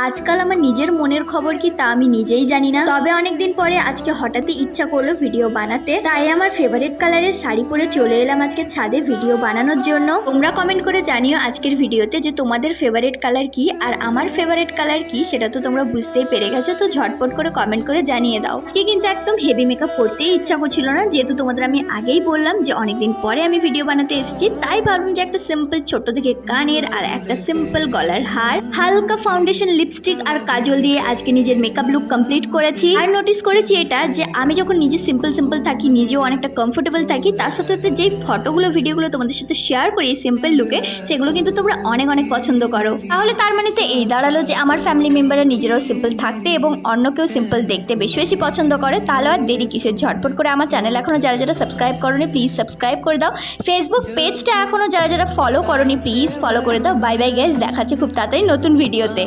আজকাল আমার নিজের মনের খবর কি তা আমি নিজেই জানি না। তবে অনেকদিন পরে আজকে হঠাৎই ইচ্ছা করলো ভিডিও বানাতে, তাই আমার ফেভারিট কালারের শাড়ি পরে চলে এলাম আজকে ছাদে ভিডিও বানানোর জন্য। তোমরা কমেন্ট করে জানিও আজকের ভিডিওতে যে তোমাদের ফেভারিট কালার কি আর আমার ফেভারিট কালার কি, সেটা তো তোমরা বুঝতেই পেরে গেছো। তো ঝটপট করে কমেন্ট করে জানিয়ে দাও। আজকে কিন্তু একদম হেভি মেকআপ করতেই ইচ্ছা করছিল না, যেহেতু তোমাদের আমি আগেই বললাম যে অনেকদিন পরে আমি ভিডিও বানাতে এসেছি, তাই ভাবলাম যে একটা সিম্পল ছোট থেকে কানের আর একটা সিম্পল গলার হার, হালকা ফাউন্ডেশন, লিপস্টিক আর কাজল দিয়ে আজকে নিজের মেকআপ লুক কমপ্লিট করেছি। আর নোটিস করেছি এটা যে আমি যখন নিজে সিম্পল থাকি, নিজেও অনেকটা কমফোর্টেবল থাকি, তার সাথে সাথে যে ফটোগুলো ভিডিওগুলো তোমাদের সাথে শেয়ার করি এই সিম্পল লুকে, সেগুলো কিন্তু তোমরা অনেক অনেক পছন্দ করো। তাহলে তার মানে তো এই দাঁড়ালো যে আমার ফ্যামিলি মেম্বাররা নিজেরাও সিম্পল থাকতে এবং অন্যকেও সিম্পল দেখতে বেশি বেশি পছন্দ করে। তাহলে আর দেরি কিসের, ঝটপট করে আমার চ্যানেল এখনো যারা সাবস্ক্রাইব করোনি প্লিজ সাবস্ক্রাইব করে দাও। ফেসবুক পেজটা এখনো যারা ফলো করোনি প্লিজ ফলো করে দাও। বাই বাই গাইস, দেখাচ্ছে খুব তাড়াতাড়ি নতুন ভিডিওতে।